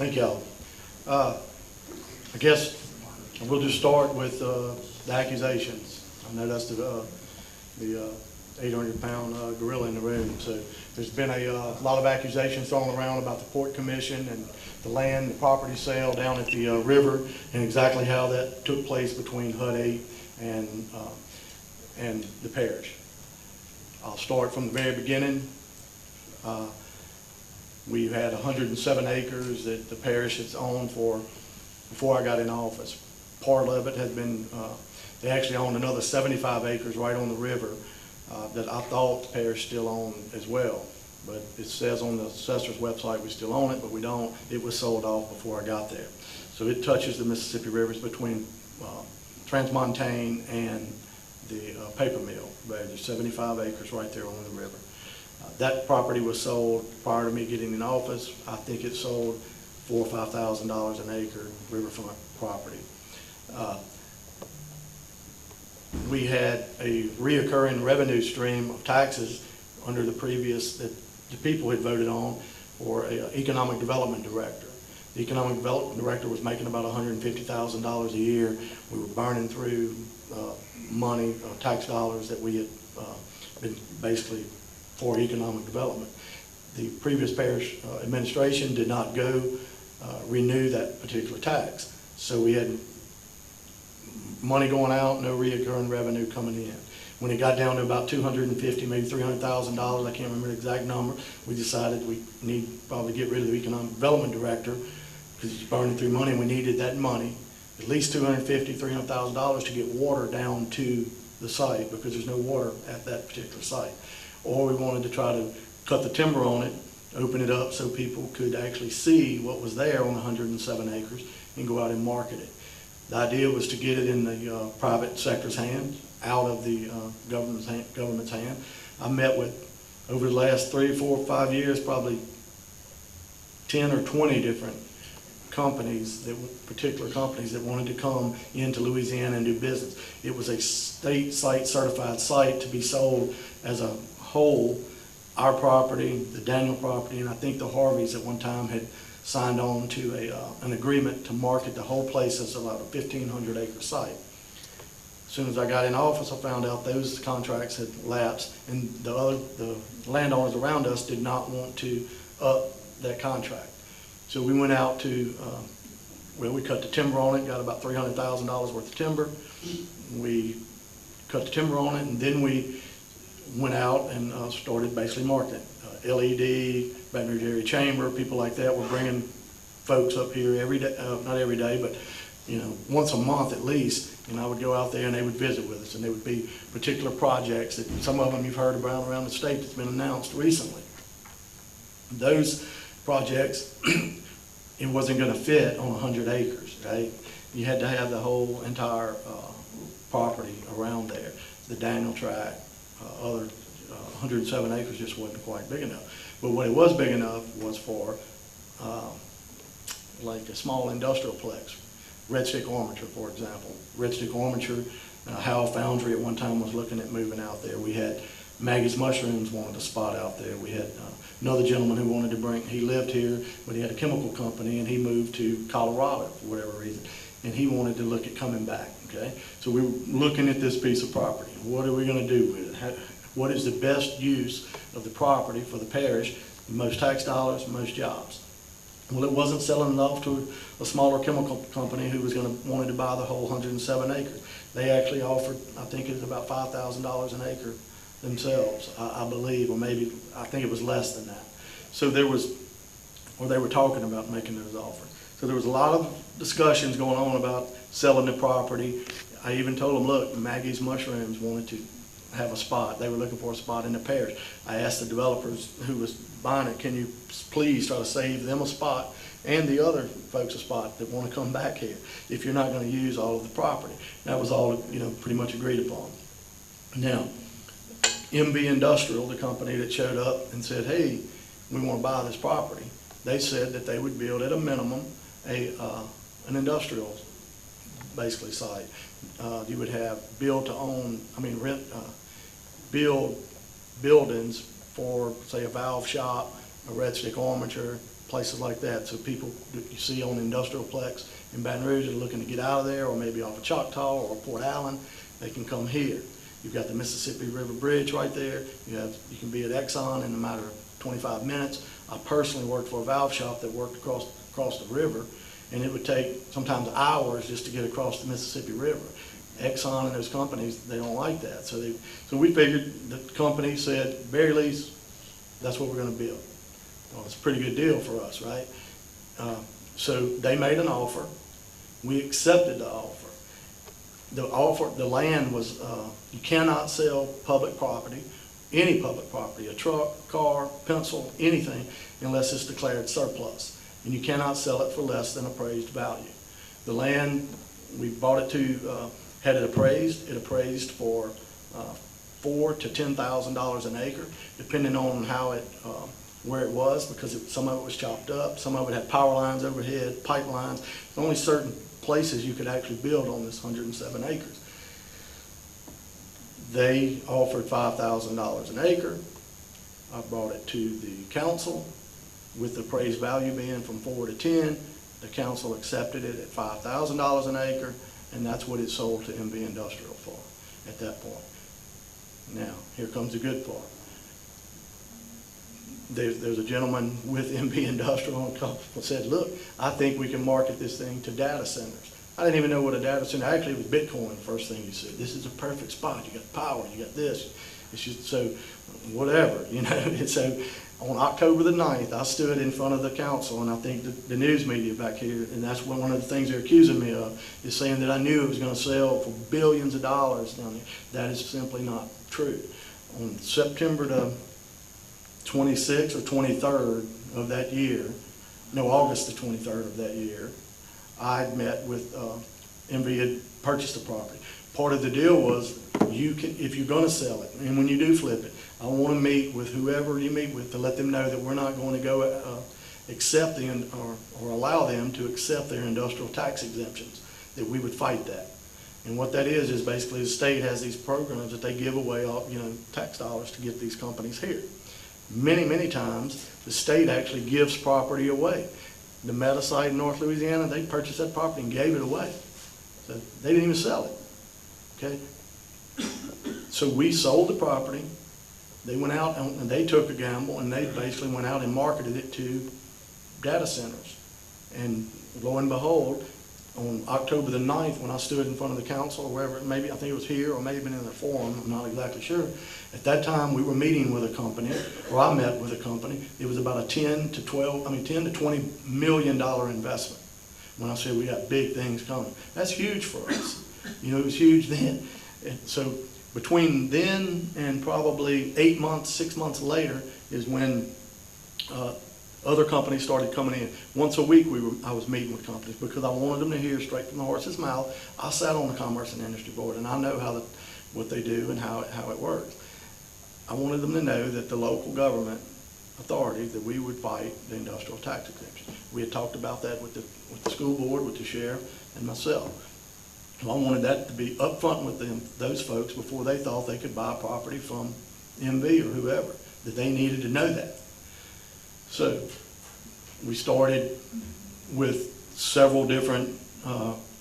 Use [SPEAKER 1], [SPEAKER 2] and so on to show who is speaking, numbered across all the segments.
[SPEAKER 1] Thank y'all. I guess we'll just start with the accusations. I know that's the 800-pound gorilla in the room. So there's been a lot of accusations thrown around about the Port Commission and the land, the property sale down at the river, and exactly how that took place between HUD 8 and the parish. I'll start from the very beginning. We had 107 acres that the parish has owned before I got in office. Part of it has been, they actually owned another 75 acres right on the river that I thought the parish still owned as well. But it says on the assessor's website we still own it, but we don't. It was sold off before I got there. So it touches the Mississippi rivers between Transmontane and the paper mill. There's 75 acres right there on the river. That property was sold prior to me getting in office. I think it sold $4,000 or $5,000 an acre riverfront property. We had a reoccurring revenue stream of taxes under the previous, that the people had voted on for an economic development director. The economic development director was making about $150,000 a year. We were burning through money, tax dollars that we had been basically for economic development. The previous parish administration did not go renew that particular tax. So we had money going out, no recurring revenue coming in. When it got down to about $250,000, maybe $300,000, I can't remember the exact number, we decided we need to probably get rid of the economic development director because he's burning through money, and we needed that money, at least $250,000, $300,000 to get water down to the site because there's no water at that particular site. Or we wanted to try to cut the timber on it, open it up so people could actually see what was there on 107 acres and go out and market it. The idea was to get it in the private sector's hands, out of the government's hand. I met with, over the last 3, 4, 5 years, probably 10 or 20 different companies, particular companies that wanted to come into Louisiana and do business. It was a state site certified site to be sold as a whole. Our property, the Daniel property, and I think the Harveys at one time had signed on to an agreement to market the whole place as about a 1,500 acre site. As soon as I got in office, I found out those contracts had lapsed, and the landowners around us did not want to up that contract. So we went out to, we cut the timber on it, got about $300,000 worth of timber. We cut the timber on it, and then we went out and started basically marketing. LED, Baton Rouge Area Chamber, people like that were bringing folks up here every day, not every day, but once a month at least, and I would go out there and they would visit with us, and there would be particular projects that some of them you've heard around the state that's been announced recently. Those projects, it wasn't going to fit on 100 acres, right? You had to have the whole entire property around there. The Daniel tract, other 107 acres just wasn't quite big enough. But what it was big enough was for like a small industrial plex. Red Stick Armature, for example. Red Stick Armature, Howell Foundry at one time was looking at moving out there. We had Maggie's Mushrooms wanted a spot out there. We had another gentleman who wanted to bring, he lived here, but he had a chemical company and he moved to Colorado for whatever reason. And he wanted to look at coming back, okay? So we were looking at this piece of property. What are we gonna do with it? What is the best use of the property for the parish? The most tax dollars, most jobs. Well, it wasn't selling it off to a smaller chemical company who was wanted to buy the whole 107 acres. They actually offered, I think it was about $5,000 an acre themselves, I believe, or maybe, I think it was less than that. So there was, or they were talking about making those offers. So there was a lot of discussions going on about selling the property. I even told them, look, Maggie's Mushrooms wanted to have a spot. They were looking for a spot in the parish. I asked the developers who was buying it, can you please try to save them a spot and the other folks a spot that want to come back here if you're not going to use all of the property. That was all, pretty much agreed upon. Now, MB Industrial, the company that showed up and said, hey, we want to buy this property, they said that they would build at a minimum an industrial basically site. You would have build to own, build buildings for, say, a valve shop, a Red Stick Armature, places like that. So people that you see on Industrial Plex in Baton Rouge that are looking to get out of there, or maybe off of Choctaw or Port Allen, they can come here. You've got the Mississippi River Bridge right there. You can be at Exxon in a matter of 25 minutes. I personally worked for a valve shop that worked across the river, and it would take sometimes hours just to get across the Mississippi River. Exxon and those companies, they don't like that. So we figured the company said, very least, that's what we're going to build. Well, it's a pretty good deal for us, right? So they made an offer. We accepted the offer. The land was, you cannot sell public property, any public property, a truck, car, pencil, anything, unless it's declared surplus. And you cannot sell it for less than appraised value. The land, we bought it to, had it appraised. It appraised for $4,000 to $10,000 an acre, depending on how it, where it was, because some of it was chopped up, some of it had power lines overhead, pipelines. There's only certain places you could actually build on this 107 acres. They offered $5,000 an acre. I brought it to the council with the appraised value being from 4 to 10. The council accepted it at $5,000 an acre, and that's what it sold to MB Industrial for at that point. Now, here comes the good part. There's a gentleman with MB Industrial and said, look, I think we can market this thing to data centers. I didn't even know what a data center, actually it was Bitcoin, the first thing he said. This is a perfect spot, you got power, you got this. It's just, so whatever, you know. And so on October the 9th, I stood in front of the council, and I think the news media back here, and that's one of the things they're accusing me of, is saying that I knew it was going to sell for billions of dollars down there. That is simply not true. On September the 26th or 23rd of that year, no, August the 23rd of that year, I'd met with, MV had purchased the property. Part of the deal was, if you're going to sell it, and when you do flip it, I want to meet with whoever you meet with to let them know that we're not going to go accept or allow them to accept their industrial tax exemptions, that we would fight that. And what that is basically the state has these programs that they give away, tax dollars to get these companies here. Many, many times, the state actually gives property away. The Meta site in North Louisiana, they purchased that property and gave it away. So they didn't even sell it, okay? So we sold the property. They went out and they took a gamble, and they basically went out and marketed it to data centers. And lo and behold, on October the 9th, when I stood in front of the council, or wherever, maybe I think it was here, or maybe in the forum, I'm not exactly sure. At that time, we were meeting with a company, or I met with a company. It was about a $10 to $20 million investment. When I said we got big things coming, that's huge for us. It was huge then. And so between then and probably 8 months, 6 months later is when other companies started coming in. Once a week I was meeting with companies because I wanted them to hear straight from the horse's mouth. I sat on the Commerce and Industry Board, and I know what they do and how it works. I wanted them to know that the local government authority, that we would fight the industrial tax exemption. We had talked about that with the school board, with the sheriff, and myself. So I wanted that to be upfront with those folks before they thought they could buy property from MV or whoever, that they needed to know that. So we started with several different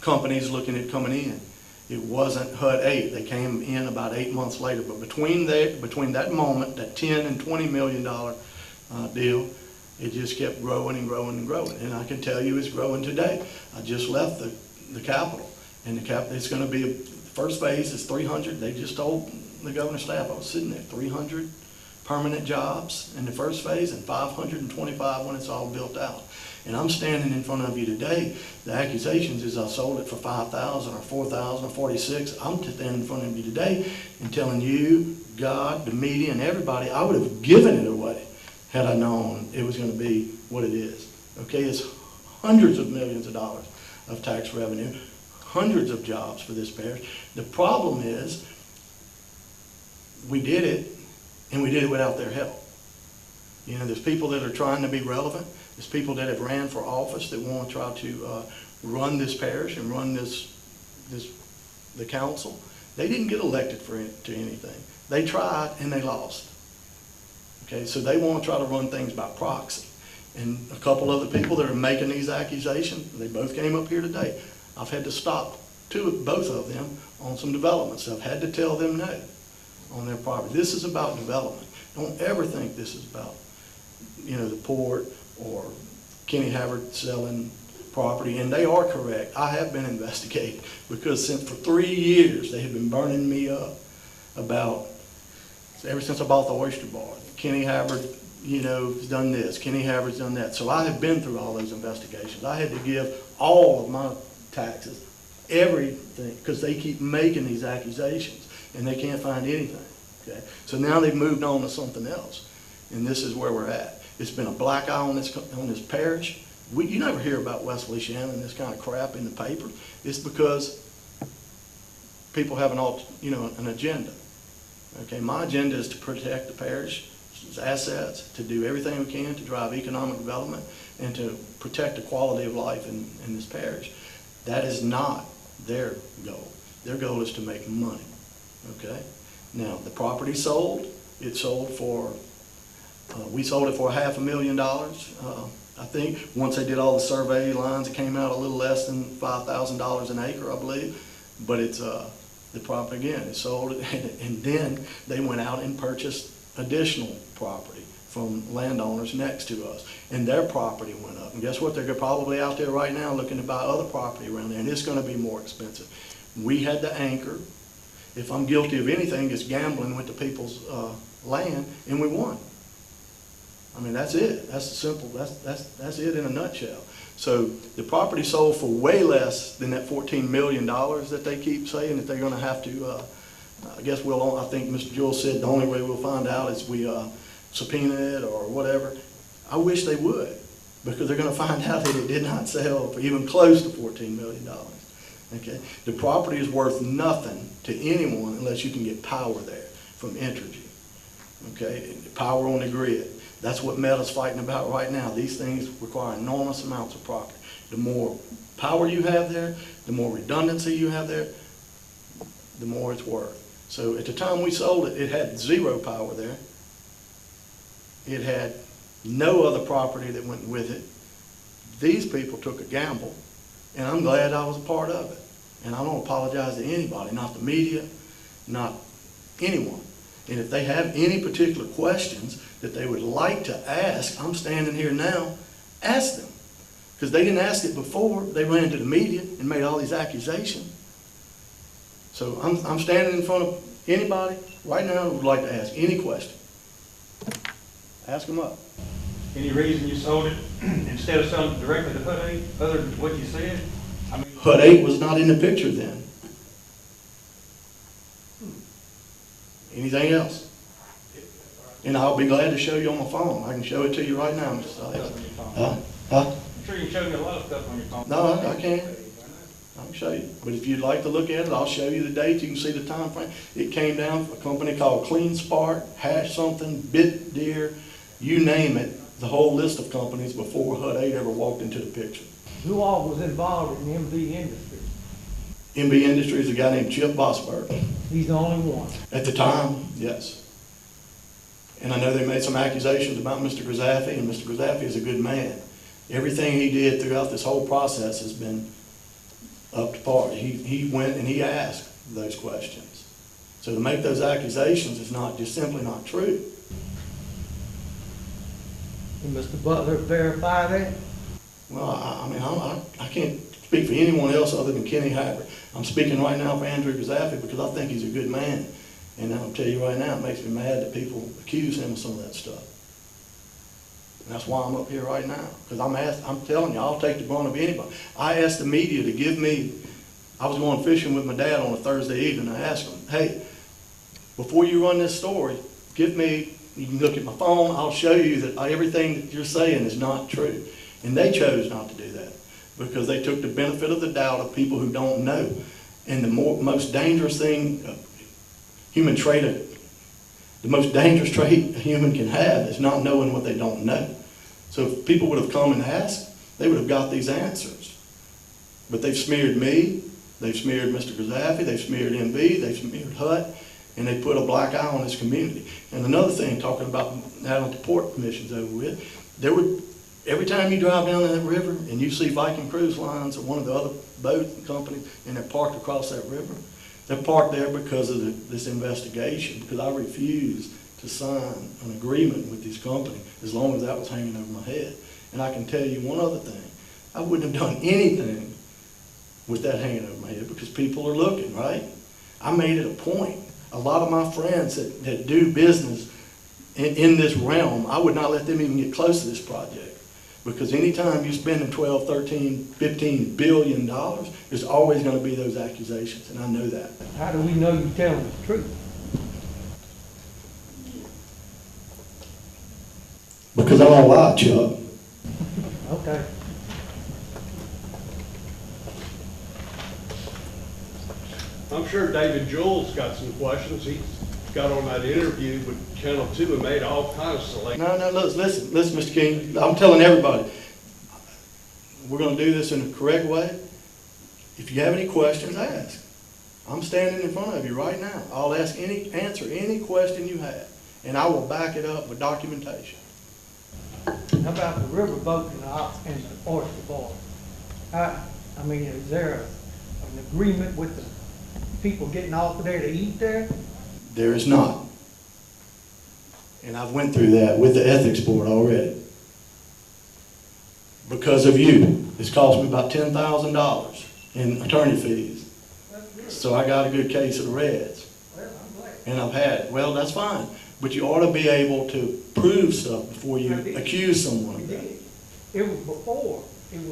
[SPEAKER 1] companies looking at coming in. It wasn't HUD 8. They came in about 8 months later. But between that moment, that $10 and $20 million deal, it just kept growing and growing and growing. And I can tell you it's growing today. I just left the Capitol. And it's going to be, the first phase is 300. They just told the governor's staff, I was sitting there, 300 permanent jobs in the first phase and 525 when it's all built out. And I'm standing in front of you today. The accusations is I sold it for $5,000 or $4,000 or $46,000. I'm standing in front of you today and telling you, God, the media, and everybody, I would have given it away had I known it was going to be what it is. Okay, it's hundreds of millions of dollars of tax revenue, hundreds of jobs for this parish. The problem is we did it, and we did it without their help. There's people that are trying to be relevant. There's people that have ran for office that want to try to run this parish and run the council. They didn't get elected to anything. They tried and they lost. Okay, so they want to try to run things by proxy. And a couple other people that are making these accusations, they both came up here today. I've had to stop both of them on some development stuff. Had to tell them no on their property. This is about development. Don't ever think this is about, the port or Kenny Havard selling property. And they are correct. I have been investigated because for 3 years they have been burning me up about, ever since I bought the oyster bar. Kenny Havard, has done this. Kenny Havard's done that. So I have been through all those investigations. I had to give all of my taxes, everything, because they keep making these accusations and they can't find anything. Okay? So now they've moved on to something else, and this is where we're at. It's been a black eye on this parish. You never hear about West Feliciana and this kind of crap in the paper. It's because people have an agenda. Okay, my agenda is to protect the parish's assets, to do everything we can to drive economic development, and to protect the quality of life in this parish. That is not their goal. Their goal is to make money. Okay. Now the property sold. It sold for. We sold it for $500,000. I think once they did all the survey lines, it came out a little less than $5,000 an acre, I believe. But it's the property again. It sold it, and then they went out and purchased additional property from landowners next to us, and their property went up. And guess what? They're probably out there right now looking to buy other property around there, and it's going to be more expensive. We had the anchor. If I'm guilty of anything, it's gambling with the people's land, and we won. I mean, that's it. That's simple. That's it in a nutshell. So the property sold for way less than that $14 million that they keep saying that they're going to have to. I guess I think Mr. Jewell said the only way we'll find out is we subpoena it or whatever. I wish they would, because they're going to find out that it did not sell for even close to $14 million. Okay, the property is worth nothing to anyone unless you can get power there from Entergy. Okay, power on the grid. That's what Meta's fighting about right now. These things require enormous amounts of property. The more power you have there, the more redundancy you have there, the more it's worth. So at the time we sold it, it had zero power there. It had no other property that went with it. These people took a gamble, and I'm glad I was a part of it. And I don't apologize to anybody, not the media, not anyone. And if they have any particular questions that they would like to ask, I'm standing here now, ask them. Because they didn't ask it before. They ran to the media and made all these accusations. So I'm standing in front of anybody right now who would like to ask any question. Ask them up.
[SPEAKER 2] Any reason you sold it instead of selling it directly to HUD 8, other than what you said? I mean,
[SPEAKER 1] HUD 8 was not in the picture then. Anything else? And I'll be glad to show you on my phone. I can show it to you right now, Mr. Sykes.
[SPEAKER 2] I'm sure you showed me a lot of stuff on your phone.
[SPEAKER 1] No, I can't. I can show you. But if you'd like to look at it, I'll show you the date. You can see the time frame. It came down from a company called Clean Spark, Hash something, Bit Deer, you name it. The whole list of companies before HUD 8 ever walked into the picture.
[SPEAKER 3] Who all was involved in MB Industries?
[SPEAKER 1] MB Industries, a guy named Chip Bosberg.
[SPEAKER 3] He's the only one.
[SPEAKER 1] At the time, yes. And I know they made some accusations about Mr. Grizafi, and Mr. Grizafi is a good man. Everything he did throughout this whole process has been up to par. He went and he asked those questions. So to make those accusations is just simply not true.
[SPEAKER 3] Can Mr. Butler verify that?
[SPEAKER 1] Well, I can't speak for anyone else other than Kenny Havard. I'm speaking right now for Andrew Grizafi because I think he's a good man. And I'll tell you right now, it makes me mad that people accuse him of some of that stuff. And that's why I'm up here right now. Because I'm telling you, I'll take the brunt of anybody. I asked the media to give me, I was going fishing with my dad on a Thursday evening. I asked him, hey, before you run this story, give me, you can look at my phone, I'll show you that everything that you're saying is not true. And they chose not to do that because they took the benefit of the doubt of people who don't know. And the most dangerous thing, human trait, the most dangerous trait a human can have is not knowing what they don't know. So if people would have come and asked, they would have got these answers. But they've smeared me, they've smeared Mr. Grizafi, they've smeared MB, they've smeared HUD, and they put a black eye on this community. And another thing, talking about now that the port commission's over with, there were Every time you drive down that river and you see Viking Cruise Lines or one of the other boat companies and they're parked across that river, they're parked there because of this investigation, because I refused to sign an agreement with this company as long as that was hanging over my head. And I can tell you one other thing. I wouldn't have done anything with that hanging over my head because people are looking, right? I made it a point. A lot of my friends that do business in this realm, I would not let them even get close to this project. Because anytime you're spending 12, 13, 15 billion dollars, there's always going to be those accusations, and I know that.
[SPEAKER 3] How do we know you're telling the truth?
[SPEAKER 1] Because I don't lie, Chuck.
[SPEAKER 3] Okay.
[SPEAKER 4] I'm sure David Jewell's got some questions. He got on that interview with Channel 2 and made all kinds of selections.
[SPEAKER 1] No, listen, Mr. King. I'm telling everybody, we're going to do this in a correct way. If you have any questions, ask. I'm standing in front of you right now. I'll answer any question you have, and I will back it up with documentation.
[SPEAKER 3] How about the riverboat and the oyster bar? I mean, is there an agreement with the people getting off of there to eat there?
[SPEAKER 1] There is not. And I've went through that with the ethics board already. Because of you, it's cost me about $10,000 in attorney fees. So I got a good case of the Reds.
[SPEAKER 3] Well, I'm glad.
[SPEAKER 1] And I've had it. Well, that's fine. But you ought to be able to prove stuff before you accuse someone
[SPEAKER 3] We
[SPEAKER 1] of that.
[SPEAKER 3] did. It was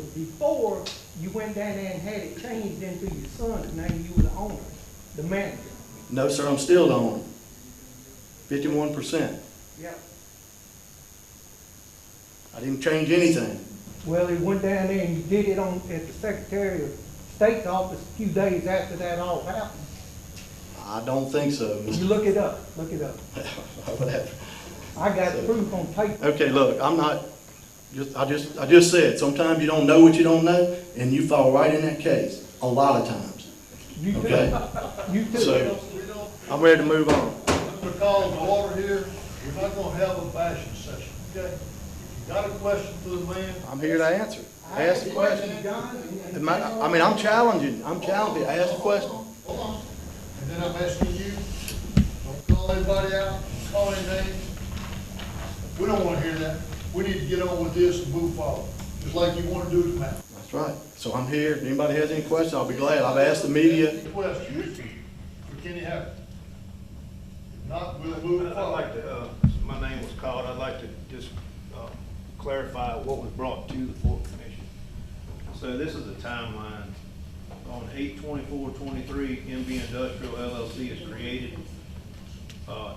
[SPEAKER 3] before you went down there and had it changed into your son's name. You were the owner, the manager.
[SPEAKER 1] No, sir, I'm still the owner. 51%.
[SPEAKER 3] Yep.
[SPEAKER 1] I didn't change anything.
[SPEAKER 3] Well, he went down there and you did it at the Secretary of State's office a few days after that all happened.
[SPEAKER 1] I don't think so,
[SPEAKER 3] You
[SPEAKER 1] Mr.
[SPEAKER 3] look it up,
[SPEAKER 1] Whatever.
[SPEAKER 3] I got proof on paper.
[SPEAKER 1] Okay, look, I just said, sometimes you don't know what you don't know, and you fall right in that case, a lot of times.
[SPEAKER 3] You too.
[SPEAKER 1] Okay.
[SPEAKER 3] You too.
[SPEAKER 1] So, I'm ready to move on.
[SPEAKER 5] I'm gonna call the order here. We're not gonna have a bashing session, okay? If you got a question for the man,
[SPEAKER 1] I'm here to answer. Ask the question. I mean, I'm challenging, ask the question.
[SPEAKER 5] hold on. And then I'm asking you, don't call anybody out, don't call any names. We don't wanna hear that. We need to get on with this and move forward, just like you wanna do tonight.
[SPEAKER 1] That's right. So I'm here. If anybody has any questions, I'll be glad. I've asked the media.
[SPEAKER 5] Any questions for Kenny Havard? If not, we'll move
[SPEAKER 6] I'd
[SPEAKER 5] forward.
[SPEAKER 6] like to, my name was called, I'd like to just clarify what was brought to the Port Commission. So this is a timeline. On 8/24/23, MB Industrial LLC is created,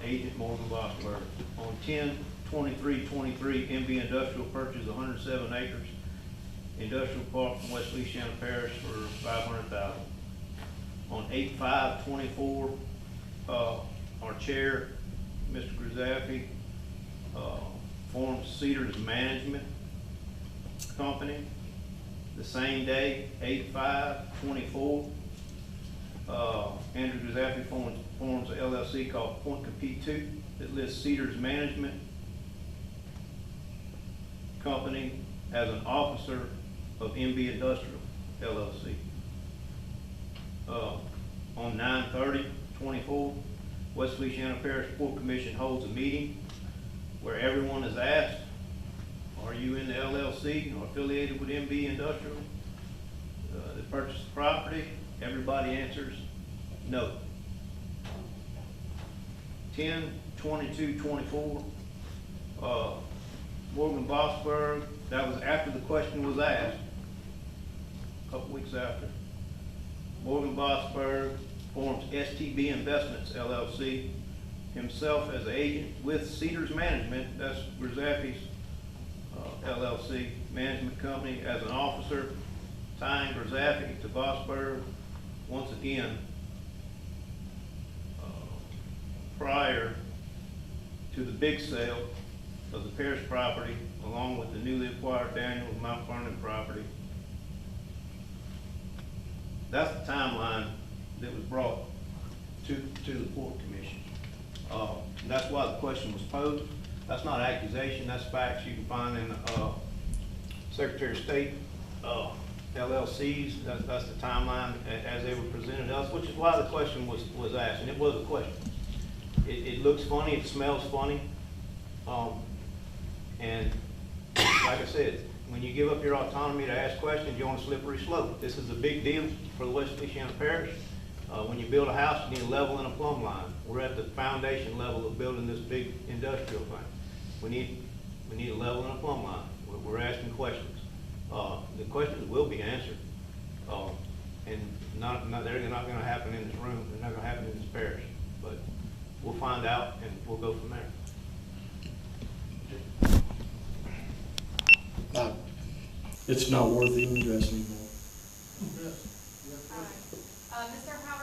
[SPEAKER 6] agent Morgan Bosberg. On 10/23/23, MB Industrial purchased 107 acres, industrial park from West Feliciana Parish for $500,000. On 8/5/24, our chair, Mr. Grizafi, formed Cedars Management Company. The same day, 8/5/24, Andrew Grizafi forms a LLC called Point Compete 2 that lists Cedars Management Company as an officer of MB Industrial LLC. On 9/30/24, West Feliciana Parish Port Commission holds a meeting where everyone is asked, are you in the LLC or affiliated with MB Industrial? They purchased the property, everybody answers no. 10/22/24, Morgan Bosberg, that was after the question was asked, a couple weeks after. Morgan Bosberg forms STB Investments LLC, himself as agent with Cedars Management, that's Grizafi's LLC management company, as an officer, tying Grizafi to Bosberg. Once again, prior to the big sale of the parish property, along with the newly acquired Daniel Mount Vernon property. That's the timeline that was brought to the Port Commission. That's why the question was posed. That's not accusation, that's facts you can find in Secretary of State, LLCs, that's the timeline as they were presented to us, which is why the question was asked, and it was a question. It looks funny, it smells funny, and like I said, when you give up your autonomy to ask questions, you're on a slippery slope. This is a big deal for the West Feliciana Parish. When you build a house, you need a level and a plumb line. We're at the foundation level of building this big industrial thing. We need a level and a plumb line. We're asking questions. The questions will be answered, and they're not going to happen in this room. They're not going to happen in this parish. But we'll find out, and we'll go from there.
[SPEAKER 1] It's not worth even addressing anymore.
[SPEAKER 5] Yes.
[SPEAKER 7] Mr. Howard,